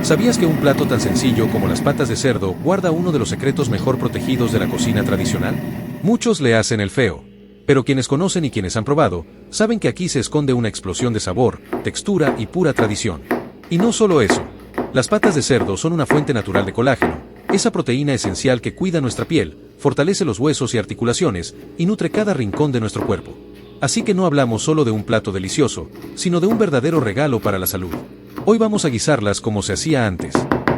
¿Sabías que un plato tan sencillo como las patas de cerdo guarda uno de los secretos mejor protegidos de la cocina tradicional? Muchos le hacen el feo, pero quienes conocen y quienes han probado, saben que aquí se esconde una explosión de sabor, textura y pura tradición. Y no solo eso. Las patas de cerdo son una fuente natural de colágeno, esa proteína esencial que cuida nuestra piel, fortalece los huesos y articulaciones, y nutre cada rincón de nuestro cuerpo. Así que no hablamos solo de un plato delicioso, sino de un verdadero regalo para la salud. Hoy vamos a guisarlas como se hacía antes,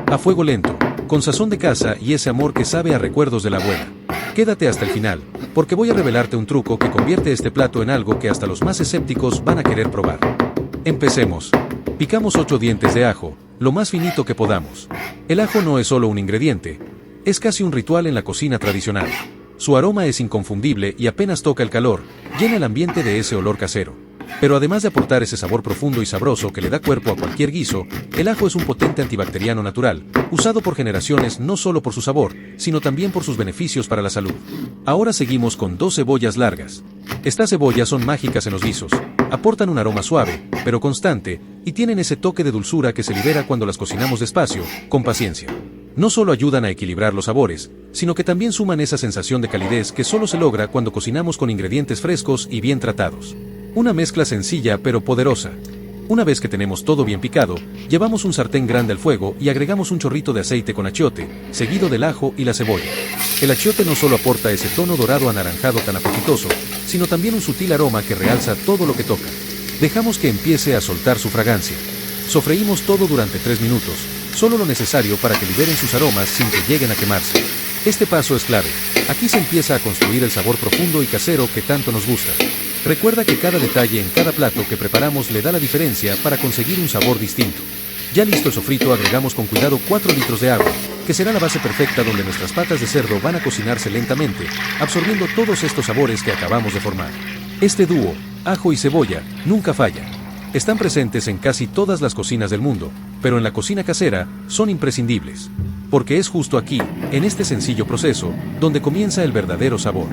a fuego lento, con sazón de casa y ese amor que sabe a recuerdos de la abuela. Quédate hasta el final, porque voy a revelarte un truco que convierte este plato en algo que hasta los más escépticos van a querer probar. Empecemos. Picamos 8 dientes de ajo, lo más finito que podamos. El ajo no es solo un ingrediente, es casi un ritual en la cocina tradicional. Su aroma es inconfundible y apenas toca el calor, llena el ambiente de ese olor casero. Pero además de aportar ese sabor profundo y sabroso que le da cuerpo a cualquier guiso, el ajo es un potente antibacteriano natural, usado por generaciones no solo por su sabor, sino también por sus beneficios para la salud. Ahora seguimos con 2 cebollas largas. Estas cebollas son mágicas en los guisos, aportan un aroma suave, pero constante, y tienen ese toque de dulzura que se libera cuando las cocinamos despacio, con paciencia. No solo ayudan a equilibrar los sabores, sino que también suman esa sensación de calidez que solo se logra cuando cocinamos con ingredientes frescos y bien tratados. Una mezcla sencilla pero poderosa. Una vez que tenemos todo bien picado, llevamos un sartén grande al fuego y agregamos un chorrito de aceite con achiote, seguido del ajo y la cebolla. El achiote no solo aporta ese tono dorado anaranjado tan apetitoso, sino también un sutil aroma que realza todo lo que toca. Dejamos que empiece a soltar su fragancia. Sofreímos todo durante 3 minutos, solo lo necesario para que liberen sus aromas sin que lleguen a quemarse. Este paso es clave. Aquí se empieza a construir el sabor profundo y casero que tanto nos gusta. Recuerda que cada detalle en cada plato que preparamos le da la diferencia para conseguir un sabor distinto. Ya listo el sofrito, agregamos con cuidado 4 litros de agua, que será la base perfecta donde nuestras patas de cerdo van a cocinarse lentamente, absorbiendo todos estos sabores que acabamos de formar. Este dúo, ajo y cebolla, nunca falla. Están presentes en casi todas las cocinas del mundo, pero en la cocina casera son imprescindibles. Porque es justo aquí, en este sencillo proceso, donde comienza el verdadero sabor.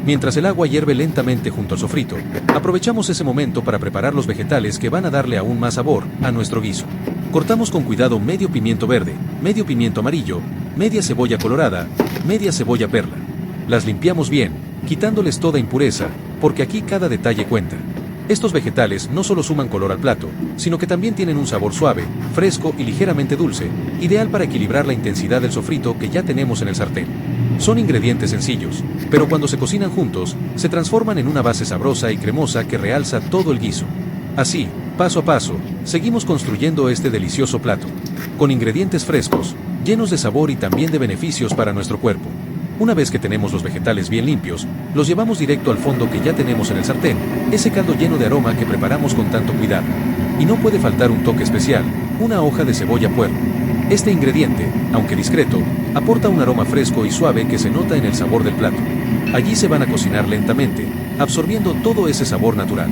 Mientras el agua hierve lentamente junto al sofrito, aprovechamos ese momento para preparar los vegetales que van a darle aún más sabor a nuestro guiso. Cortamos con cuidado medio pimiento verde, medio pimiento amarillo, media cebolla colorada, media cebolla perla. Las limpiamos bien, quitándoles toda impureza, porque aquí cada detalle cuenta. Estos vegetales no solo suman color al plato, sino que también tienen un sabor suave, fresco y ligeramente dulce, ideal para equilibrar la intensidad del sofrito que ya tenemos en el sartén. Son ingredientes sencillos, pero cuando se cocinan juntos, se transforman en una base sabrosa y cremosa que realza todo el guiso. Así, paso a paso, seguimos construyendo este delicioso plato, con ingredientes frescos, llenos de sabor y también de beneficios para nuestro cuerpo. Una vez que tenemos los vegetales bien limpios, los llevamos directo al fondo que ya tenemos en el sartén, ese caldo lleno de aroma que preparamos con tanto cuidado. Y no puede faltar un toque especial, una hoja de cebolla puerro. Este ingrediente, aunque discreto, aporta un aroma fresco y suave que se nota en el sabor del plato. Allí se van a cocinar lentamente, absorbiendo todo ese sabor natural.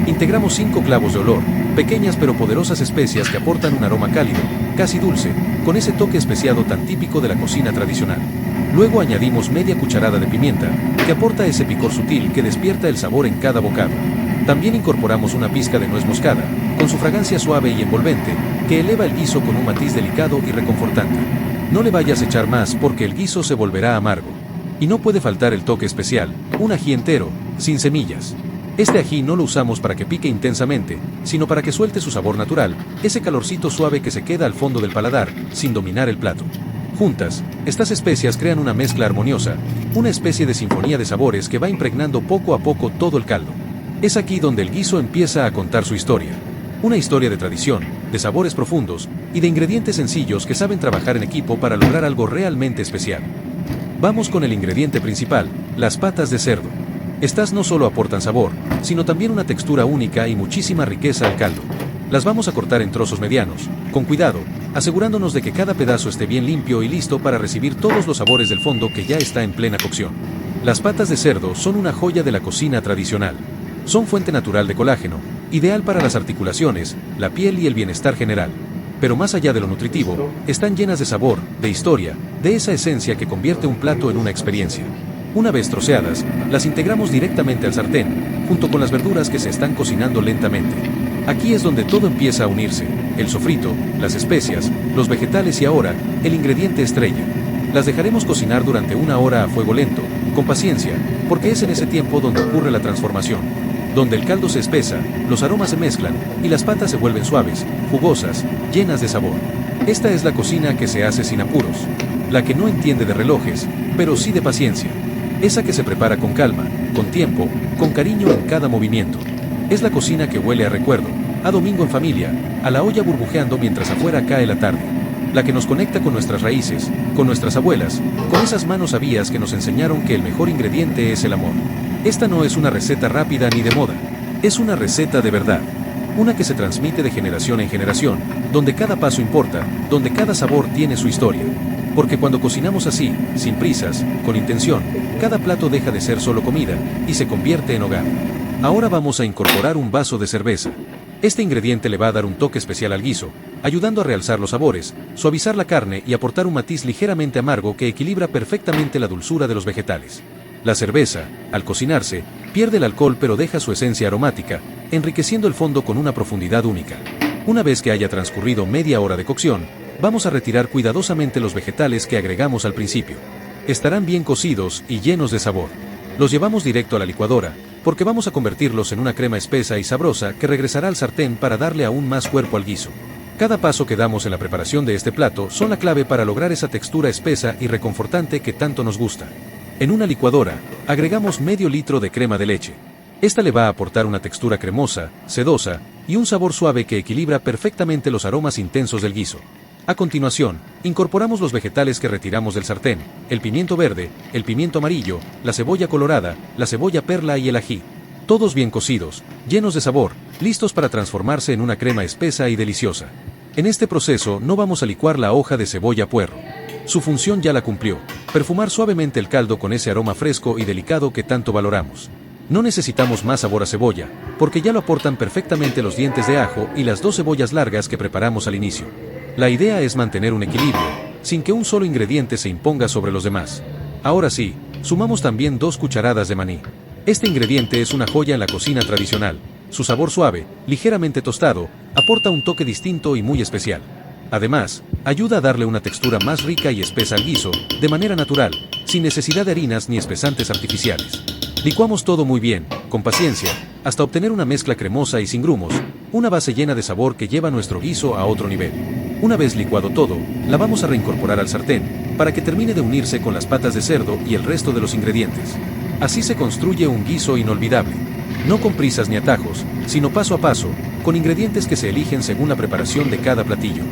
Integramos 5 clavos de olor, pequeñas pero poderosas especias que aportan un aroma cálido, casi dulce, con ese toque especiado tan típico de la cocina tradicional. Luego añadimos media cucharada de pimienta, que aporta ese picor sutil que despierta el sabor en cada bocado. También incorporamos una pizca de nuez moscada, con su fragancia suave y envolvente, que eleva el guiso con un matiz delicado y reconfortante. No le vayas a echar más porque el guiso se volverá amargo. Y no puede faltar el toque especial, un ají entero, sin semillas. Este ají no lo usamos para que pique intensamente, sino para que suelte su sabor natural, ese calorcito suave que se queda al fondo del paladar, sin dominar el plato. Juntas, estas especias crean una mezcla armoniosa, una especie de sinfonía de sabores que va impregnando poco a poco todo el caldo. Es aquí donde el guiso empieza a contar su historia. Una historia de tradición, de sabores profundos y de ingredientes sencillos que saben trabajar en equipo para lograr algo realmente especial. Vamos con el ingrediente principal, las patas de cerdo. Estas no solo aportan sabor, sino también una textura única y muchísima riqueza al caldo. Las vamos a cortar en trozos medianos, con cuidado, asegurándonos de que cada pedazo esté bien limpio y listo para recibir todos los sabores del fondo que ya está en plena cocción. Las patas de cerdo son una joya de la cocina tradicional. Son fuente natural de colágeno, ideal para las articulaciones, la piel y el bienestar general. Pero más allá de lo nutritivo, están llenas de sabor, de historia, de esa esencia que convierte un plato en una experiencia. Una vez troceadas, las integramos directamente al sartén, junto con las verduras que se están cocinando lentamente. Aquí es donde todo empieza a unirse, el sofrito, las especias, los vegetales y ahora, el ingrediente estrella. Las dejaremos cocinar durante 1 hora a fuego lento, con paciencia, porque es en ese tiempo donde ocurre la transformación, donde el caldo se espesa, los aromas se mezclan y las patas se vuelven suaves, jugosas, llenas de sabor. Esta es la cocina que se hace sin apuros, la que no entiende de relojes, pero sí de paciencia. Esa que se prepara con calma, con tiempo, con cariño en cada movimiento. Es la cocina que huele a recuerdo, a domingo en familia, a la olla burbujeando mientras afuera cae la tarde. La que nos conecta con nuestras raíces, con nuestras abuelas, con esas manos sabias que nos enseñaron que el mejor ingrediente es el amor. Esta no es una receta rápida ni de moda, es una receta de verdad. Una que se transmite de generación en generación, donde cada paso importa, donde cada sabor tiene su historia. Porque cuando cocinamos así, sin prisas, con intención, cada plato deja de ser solo comida y se convierte en hogar. Ahora vamos a incorporar un vaso de cerveza. Este ingrediente le va a dar un toque especial al guiso, ayudando a realzar los sabores, suavizar la carne y aportar un matiz ligeramente amargo que equilibra perfectamente la dulzura de los vegetales. La cerveza, al cocinarse, pierde el alcohol pero deja su esencia aromática, enriqueciendo el fondo con una profundidad única. Una vez que haya transcurrido media hora de cocción, vamos a retirar cuidadosamente los vegetales que agregamos al principio. Estarán bien cocidos y llenos de sabor. Los llevamos directo a la licuadora, porque vamos a convertirlos en una crema espesa y sabrosa que regresará al sartén para darle aún más cuerpo al guiso. Cada paso que damos en la preparación de este plato son la clave para lograr esa textura espesa y reconfortante que tanto nos gusta. En una licuadora, agregamos medio litro de crema de leche. Esta le va a aportar una textura cremosa, sedosa y un sabor suave que equilibra perfectamente los aromas intensos del guiso. A continuación, incorporamos los vegetales que retiramos del sartén, el pimiento verde, el pimiento amarillo, la cebolla colorada, la cebolla perla y el ají. Todos bien cocidos, llenos de sabor, listos para transformarse en una crema espesa y deliciosa. En este proceso no vamos a licuar la hoja de cebolla puerro. Su función ya la cumplió, perfumar suavemente el caldo con ese aroma fresco y delicado que tanto valoramos. No necesitamos más sabor a cebolla, porque ya lo aportan perfectamente los dientes de ajo y las 2 cebollas largas que preparamos al inicio. La idea es mantener un equilibrio, sin que un solo ingrediente se imponga sobre los demás. Ahora sí, sumamos también 2 cucharadas de maní. Este ingrediente es una joya en la cocina tradicional. Su sabor suave, ligeramente tostado, aporta un toque distinto y muy especial. Además, ayuda a darle una textura más rica y espesa al guiso, de manera natural, sin necesidad de harinas ni espesantes artificiales. Licuamos todo muy bien, con paciencia, hasta obtener una mezcla cremosa y sin grumos, una base llena de sabor que lleva nuestro guiso a otro nivel. Una vez licuado todo, la vamos a reincorporar al sartén, para que termine de unirse con las patas de cerdo y el resto de los ingredientes. Así se construye un guiso inolvidable. No con prisas ni atajos, sino paso a paso, con ingredientes que se eligen según la preparación de cada platillo.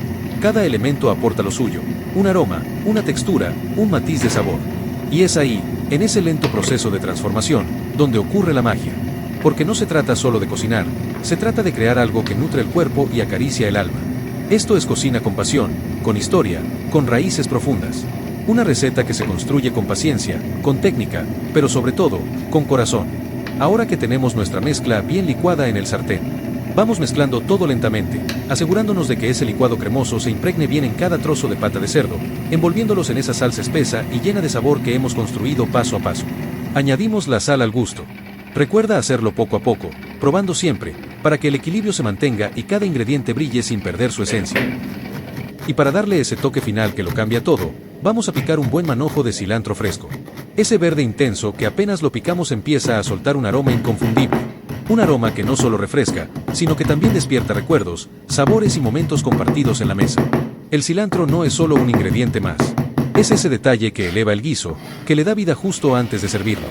Cada elemento aporta lo suyo, un aroma, una textura, un matiz de sabor. Y es ahí, en ese lento proceso de transformación, donde ocurre la magia. Porque no se trata solo de cocinar, se trata de crear algo que nutre el cuerpo y acaricia el alma. Esto es cocina con pasión, con historia, con raíces profundas. Una receta que se construye con paciencia, con técnica, pero sobre todo, con corazón. Ahora que tenemos nuestra mezcla bien licuada en el sartén, vamos mezclando todo lentamente, asegurándonos de que ese licuado cremoso se impregne bien en cada trozo de pata de cerdo, envolviéndolos en esa salsa espesa y llena de sabor que hemos construido paso a paso. Añadimos la sal al gusto. Recuerda hacerlo poco a poco, probando siempre, para que el equilibrio se mantenga y cada ingrediente brille sin perder su esencia. Y para darle ese toque final que lo cambia todo, vamos a picar un buen manojo de cilantro fresco. Ese verde intenso que apenas lo picamos empieza a soltar un aroma inconfundible. Un aroma que no solo refresca, sino que también despierta recuerdos, sabores y momentos compartidos en la mesa. El cilantro no es solo un ingrediente más. Es ese detalle que eleva el guiso, que le da vida justo antes de servirlo.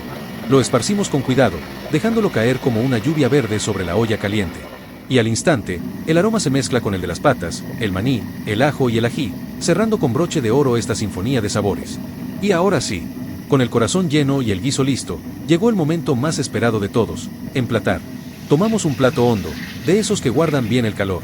Lo esparcimos con cuidado, dejándolo caer como una lluvia verde sobre la olla caliente. Y al instante, el aroma se mezcla con el de las patas, el maní, el ajo y el ají, cerrando con broche de oro esta sinfonía de sabores. Y ahora sí, con el corazón lleno y el guiso listo, llegó el momento más esperado de todos, emplatar. Tomamos un plato hondo, de esos que guardan bien el calor,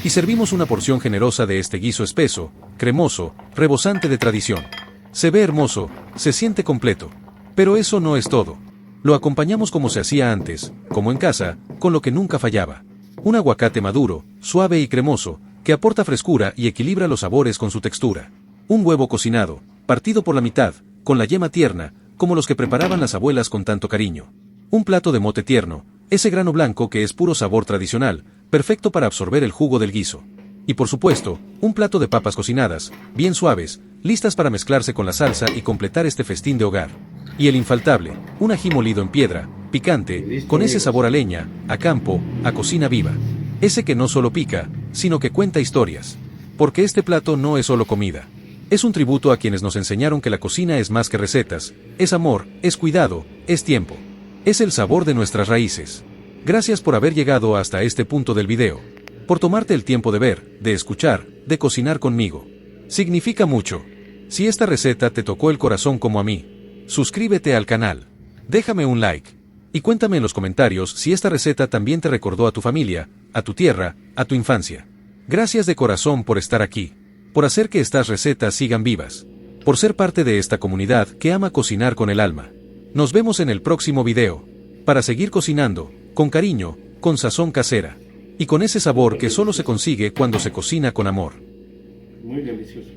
y servimos una porción generosa de este guiso espeso, cremoso, rebosante de tradición. Se ve hermoso, se siente completo. Pero eso no es todo. Lo acompañamos como se hacía antes, como en casa, con lo que nunca fallaba. Un aguacate maduro, suave y cremoso, que aporta frescura y equilibra los sabores con su textura. Un huevo cocinado, partido por la mitad, con la yema tierna, como los que preparaban las abuelas con tanto cariño. Un plato de mote tierno, ese grano blanco que es puro sabor tradicional, perfecto para absorber el jugo del guiso. Y por supuesto, un plato de papas cocinadas, bien suaves, listas para mezclarse con la salsa y completar este festín de hogar. Y el infaltable, un ají molido en piedra, picante, con ese sabor a leña, a campo, a cocina viva. Ese que no solo pica, sino que cuenta historias. Porque este plato no es solo comida. Es un tributo a quienes nos enseñaron que la cocina es más que recetas, es amor, es cuidado, es tiempo. Es el sabor de nuestras raíces. Gracias por haber llegado hasta este punto del video. Por tomarte el tiempo de ver, de escuchar, de cocinar conmigo. Significa mucho. Si esta receta te tocó el corazón como a mí, suscríbete al canal. Déjame un like. Y cuéntame en los comentarios si esta receta también te recordó a tu familia, a tu tierra, a tu infancia. Gracias de corazón por estar aquí. Por hacer que estas recetas sigan vivas. Por ser parte de esta comunidad que ama cocinar con el alma. Nos vemos en el próximo video. Para seguir cocinando, con cariño, con sazón casera. Y con ese sabor que solo se consigue cuando se cocina con amor. Muy delicioso.